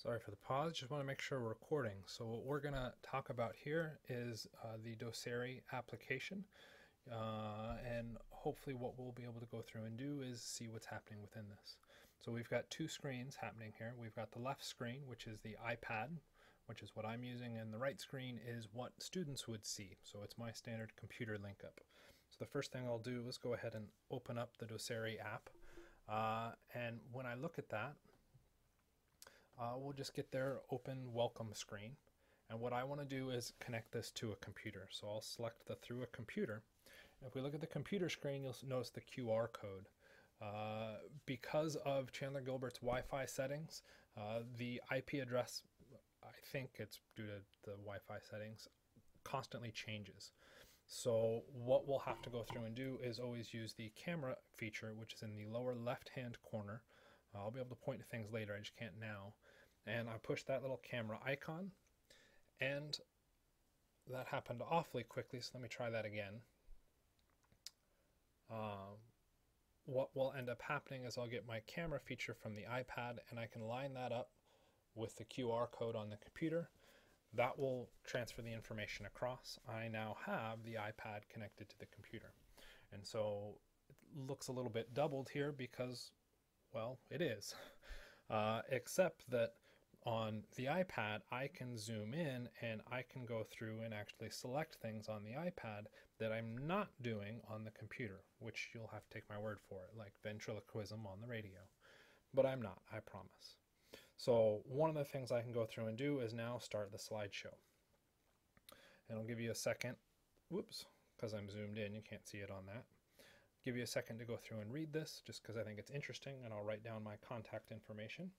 Sorry for the pause, just want to make sure we're recording. So what we're going to talk about here is the Doceri application. And hopefully what we'll be able to go through and do is see what's happening within this. So we've got two screens happening here. We've got the left screen, which is the iPad, which is what I'm using, and the right screen is what students would see. So it's my standard computer link up. So the first thing I'll do is go ahead and open up the Doceri app. And when I look at that, we'll just get their open welcome screen. And what I want to do is connect this to a computer. So I'll select the through a computer. If we look at the computer screen, you'll notice the QR code. Because of Chandler Gilbert's Wi-Fi settings, the IP address, I think it's due to the Wi-Fi settings, constantly changes. So what we'll have to go through and do is always use the camera feature, which is in the lower left-hand corner. I'll be able to point to things later, I just can't now. And I push that little camera icon, and that happened awfully quickly, so let me try that again. What will end up happening is I'll get my camera feature from the iPad, and I can line that up with the QR code on the computer. That will transfer the information across. I now have the iPad connected to the computer. And so it looks a little bit doubled here because, well, it is. Except that on the iPad, I can zoom in and I can go through and actually select things on the iPad that I'm not doing on the computer, which you'll have to take my word for it, like ventriloquism on the radio. But I'm not, I promise. So one of the things I can go through and do is now start the slideshow. And I'll give you a second, whoops, because I'm zoomed in, you can't see it on that. Give you a second to go through and read this, just because I think it's interesting, and I'll write down my contact information.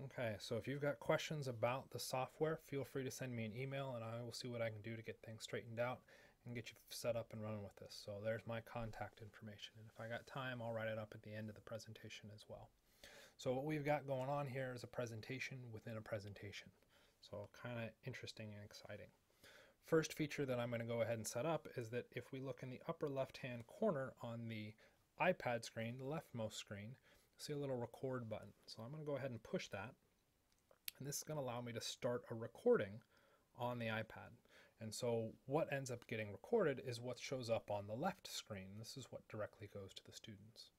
Okay, so if you've got questions about the software, feel free to send me an email and I will see what I can do to get things straightened out and get you set up and running with this. So there's my contact information, and if I got time, I'll write it up at the end of the presentation as well. So what we've got going on here is a presentation within a presentation. So kind of interesting and exciting. First feature that I'm going to go ahead and set up is that if we look in the upper left-hand corner on the iPad screen, the leftmost screen, see a little record button. So I'm going to go ahead and push that, and this is going to allow me to start a recording on the iPad. And so what ends up getting recorded is what shows up on the left screen. This is what directly goes to the students.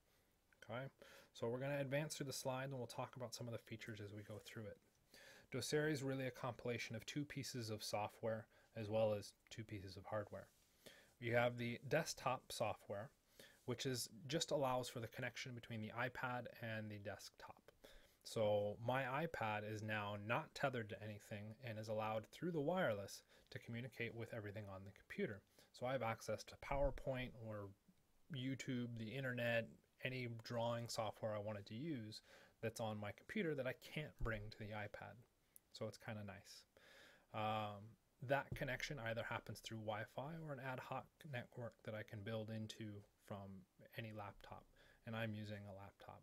Okay, so we're going to advance through the slide and we'll talk about some of the features as we go through it. Doceri is really a compilation of two pieces of software as well as two pieces of hardware. You have the desktop software, which just allows for the connection between the iPad and the desktop. So my iPad is now not tethered to anything and is allowed through the wireless to communicate with everything on the computer. So I have access to PowerPoint or YouTube, the internet, any drawing software I wanted to use that's on my computer that I can't bring to the iPad. So it's kind of nice. That connection either happens through Wi-Fi or an ad hoc network that I can build into from any laptop, and I'm using a laptop.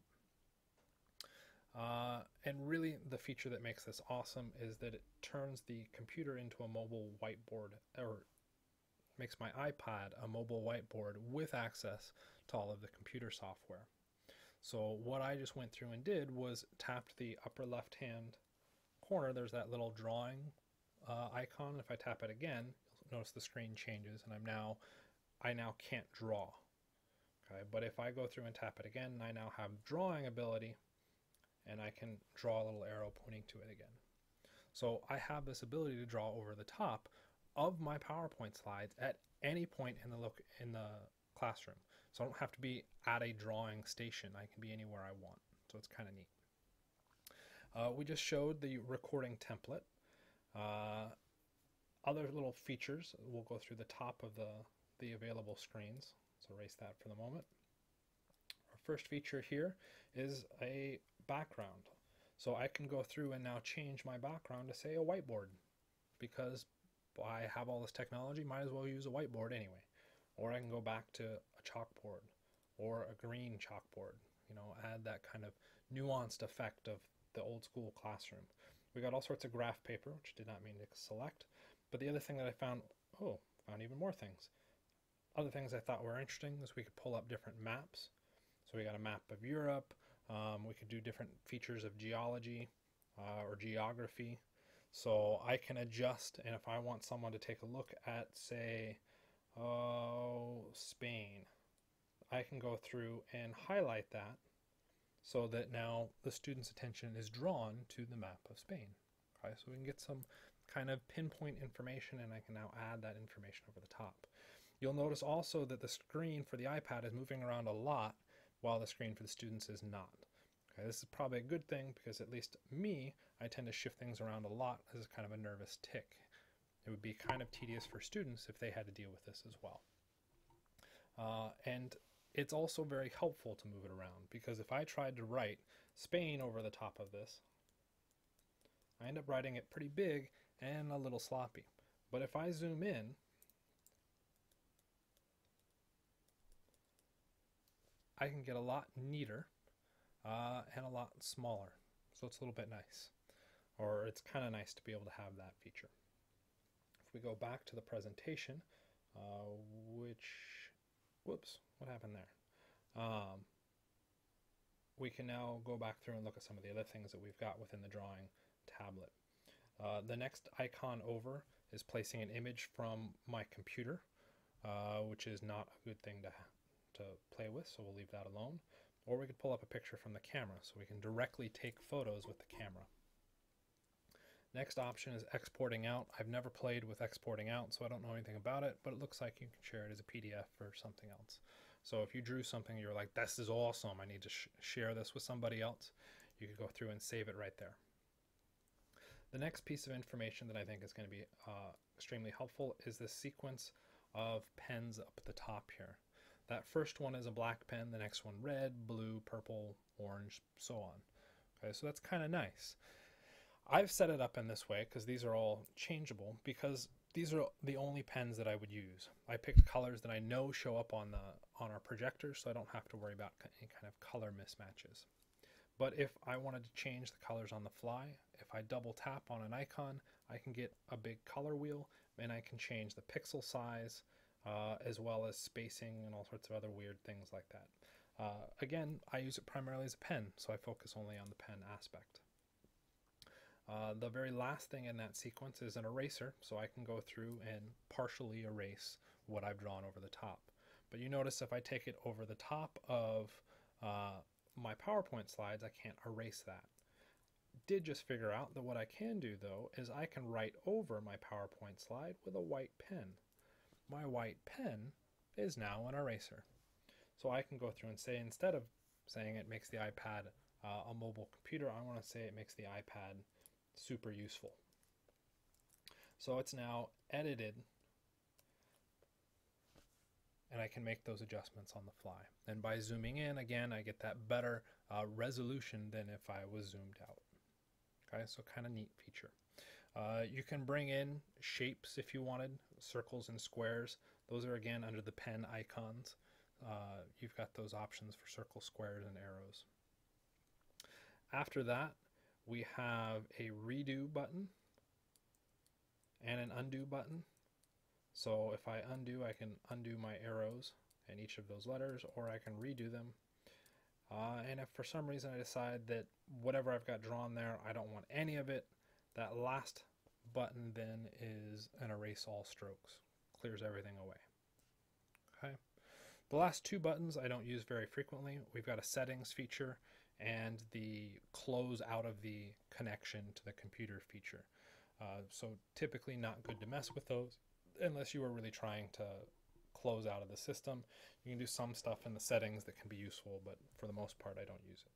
And really the feature that makes this awesome is that it turns the computer into a mobile whiteboard, or makes my iPad a mobile whiteboard with access to all of the computer software. So what I just went through and did was tapped the upper left hand corner. There's that little drawing icon. If I tap it again, you'll notice the screen changes, and I now can't draw. Okay, but if I go through and tap it again, I now have drawing ability, and I can draw a little arrow pointing to it again. So I have this ability to draw over the top of my PowerPoint slides at any point in the classroom. So I don't have to be at a drawing station. I can be anywhere I want. So it's kind of neat. We just showed the recording template. Other little features, we'll go through the top of the available screens. So erase that for the moment. Our first feature here is a background. So I can go through and now change my background to say a whiteboard, because I have all this technology, might as well use a whiteboard anyway. Or I can go back to a chalkboard or a green chalkboard. add that kind of nuanced effect of the old school classroom. We got all sorts of graph paper, which did not mean to select. But the other thing that I found even more things. Other things I thought were interesting is we could pull up different maps. So we got a map of Europe. We could do different features of geology or geography. So I can adjust, and if I want someone to take a look at, say, Spain, I can go through and highlight that so that now the student's attention is drawn to the map of Spain. Okay, so we can get some kind of pinpoint information, and I can now add that information over the top. You'll notice also that the screen for the iPad is moving around a lot while the screen for the students is not. Okay, this is probably a good thing because at least me, I tend to shift things around a lot as kind of a nervous tick. It would be kind of tedious for students if they had to deal with this as well. And it's also very helpful to move it around, because if I tried to write Spain over the top of this, I end up writing it pretty big and a little sloppy. But if I zoom in, I can get a lot neater and a lot smaller. So it's a little bit nice. Or it's kind of nice to be able to have that feature. If we go back to the presentation, whoops, what happened there? We can now go back through and look at some of the other things that we've got within the drawing tablet. The next icon over is placing an image from my computer, which is not a good thing to play with, so we'll leave that alone. Or we could pull up a picture from the camera, so we can directly take photos with the camera. Next option is exporting out. I've never played with exporting out, so I don't know anything about it, but it looks like you can share it as a PDF or something else. So if you drew something, you're like, this is awesome, I need to share this with somebody else, you could go through and save it right there. The next piece of information that I think is going to be extremely helpful is the sequence of pens up at the top here. That first one is a black pen, the next one red, blue, purple, orange, so on. Okay, so that's kind of nice. I've set it up in this way because these are all changeable, because these are the only pens that I would use. I picked colors that I know show up on our projector, so I don't have to worry about any kind of color mismatches. But if I wanted to change the colors on the fly, if I double tap on an icon, I can get a big color wheel, and I can change the pixel size as well as spacing and all sorts of other weird things like that. Again, I use it primarily as a pen, so I focus only on the pen aspect. The very last thing in that sequence is an eraser, so I can go through and partially erase what I've drawn over the top. But you notice if I take it over the top of my PowerPoint slides, I can't erase that. Did just figure out that what I can do, though, is I can write over my PowerPoint slide with a white pen. My white pen is now an eraser. So I can go through and say, instead of saying it makes the iPad a mobile computer, I want to say it makes the iPad super useful. So it's now edited, and I can make those adjustments on the fly. And by zooming in, again, I get that better resolution than if I was zoomed out. Okay, so kind of neat feature. You can bring in shapes if you wanted, circles and squares. Those are again under the pen icons. You've got those options for circles, squares, and arrows. After that, we have a redo button and an undo button. So if I undo, I can undo my arrows and each of those letters, or I can redo them. And if for some reason I decide that whatever I've got drawn there, I don't want any of it, that last button then is an erase all strokes. Clears everything away. Okay. The last two buttons I don't use very frequently. We've got a settings feature and the close out of the connection to the computer feature. So typically not good to mess with those unless you are really trying to close out of the system. You can do some stuff in the settings that can be useful, but for the most part I don't use it.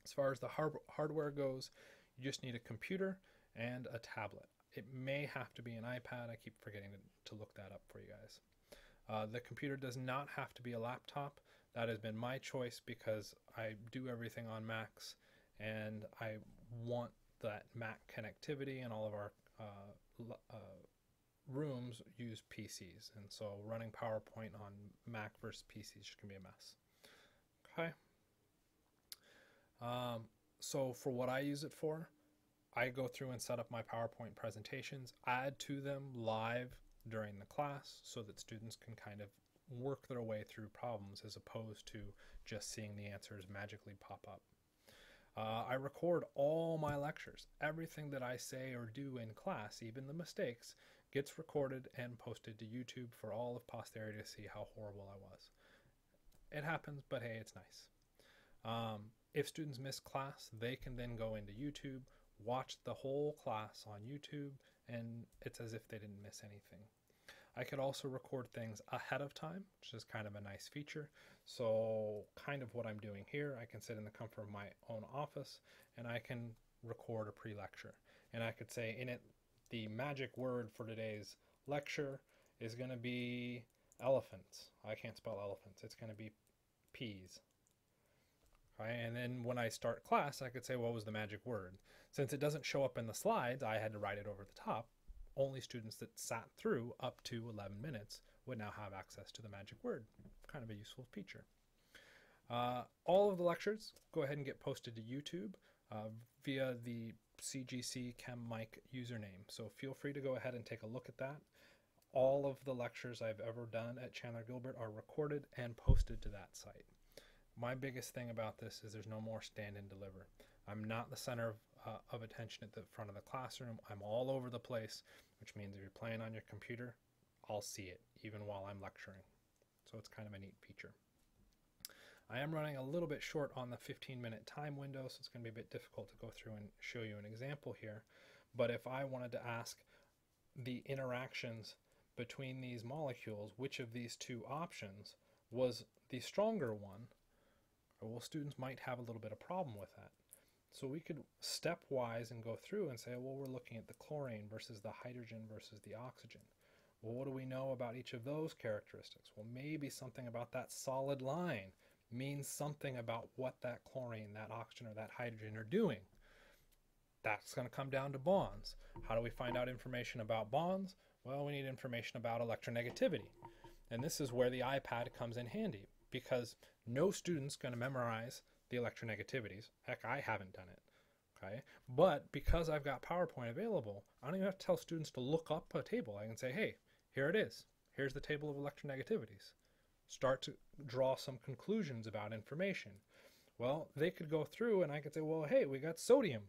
As far as the hardware goes, you just need a computer and a tablet. It may have to be an iPad. I keep forgetting to look that up for you guys. The computer does not have to be a laptop. That has been my choice because I do everything on Macs and I want that Mac connectivity, and all of our rooms use PCs, and so running PowerPoint on Mac versus PCs can be a mess. Okay, So for what I use it for, I go through and set up my PowerPoint presentations, add to them live during the class so that students can kind of work their way through problems as opposed to just seeing the answers magically pop up. I record all my lectures. Everything that I say or do in class, even the mistakes, gets recorded and posted to YouTube for all of posterity to see how horrible I was. It happens, but hey, it's nice. If students miss class, they can then go into YouTube, watch the whole class on YouTube, and it's as if they didn't miss anything. I could also record things ahead of time, which is kind of a nice feature. So kind of what I'm doing here, I can sit in the comfort of my own office and I can record a pre-lecture. And I could say in it, the magic word for today's lecture is going to be elephants. I can't spell elephants. It's going to be peas. Okay, and then when I start class, I could say what was the magic word. Since it doesn't show up in the slides, I had to write it over the top. Only students that sat through up to 11 minutes would now have access to the magic word. Kind of a useful feature. All of the lectures go ahead and get posted to YouTube via the CGC ChemMic username. So feel free to go ahead and take a look at that. All of the lectures I've ever done at Chandler Gilbert are recorded and posted to that site. My biggest thing about this is there's no more stand and deliver. I'm not the center of attention at the front of the classroom. I'm all over the place, which means if you're playing on your computer, I'll see it even while I'm lecturing. So it's kind of a neat feature. I am running a little bit short on the 15-minute time window, so it's going to be a bit difficult to go through and show you an example here. But if I wanted to ask the interactions between these molecules, which of these two options was the stronger one, well, students might have a little bit of problem with that. So we could stepwise and go through and say, well, we're looking at the chlorine versus the hydrogen versus the oxygen. Well, what do we know about each of those characteristics? Well, maybe something about that solid line means something about what that chlorine, that oxygen, or that hydrogen are doing. That's going to come down to bonds. How do we find out information about bonds? Well, we need information about electronegativity. And this is where the iPad comes in handy, because no student's going to memorize the electronegativities. Heck, I haven't done it. Okay, but because I've got PowerPoint available, I don't even have to tell students to look up a table. I can say, hey, here it is. Here's the table of electronegativities. Start to draw some conclusions about information. Well, they could go through and I could say, well, hey, we got sodium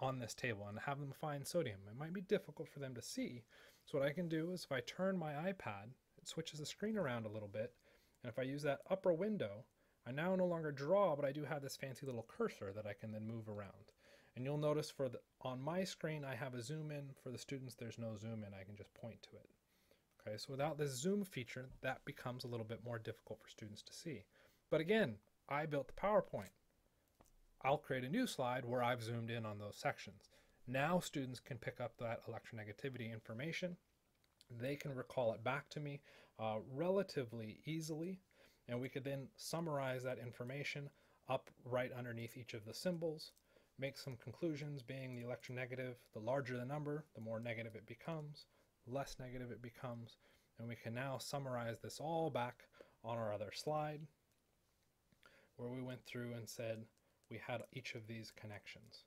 on this table, and have them find sodium. It might be difficult for them to see. So what I can do is if I turn my iPad, it switches the screen around a little bit, and if I use that upper window, I now no longer draw, but I do have this fancy little cursor that I can then move around. And you'll notice on my screen, I have a zoom in. For the students, there's no zoom in. I can just point to it. Okay, so without this zoom feature, that becomes a little bit more difficult for students to see. But again, I built the PowerPoint. I'll create a new slide where I've zoomed in on those sections. Now students can pick up that electronegativity information. They can recall it back to me relatively easily. And we could then summarize that information up right underneath each of the symbols, make some conclusions, being the electronegative, the larger the number, the more negative it becomes, less negative it becomes, and we can now summarize this all back on our other slide where we went through and said we had each of these connections.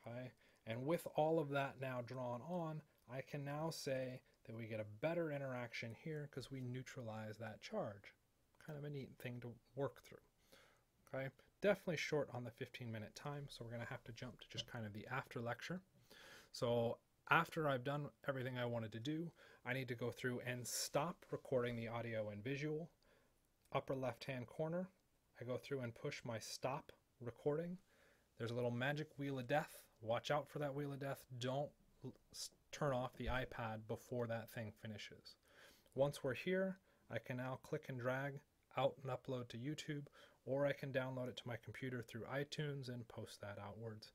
Okay, and with all of that now drawn on, I can now say that we get a better interaction here because we neutralize that charge. Kind of a neat thing to work through. Okay, definitely short on the 15-minute time, so we're going to have to jump to just kind of the after lecture. So after I've done everything I wanted to do, I need to go through and stop recording the audio and visual. Upper left-hand corner, I go through and push my stop recording. There's a little magic wheel of death. Watch out for that wheel of death. Don't turn off the iPad before that thing finishes. Once we're here, I can now click and drag out and upload to YouTube, or I can download it to my computer through iTunes and post that outwards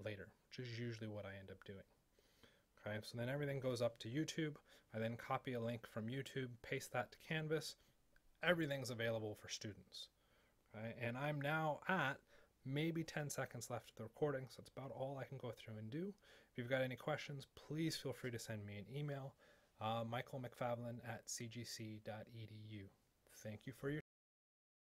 later, which is usually what I end up doing. Okay, so then everything goes up to YouTube. I then copy a link from YouTube, paste that to Canvas. Everything's available for students. Okay, and I'm now at maybe 10 seconds left of the recording, so it's about all I can go through and do. If you've got any questions, please feel free to send me an email, michaelmcfavlin@cgc.edu. Thank you for your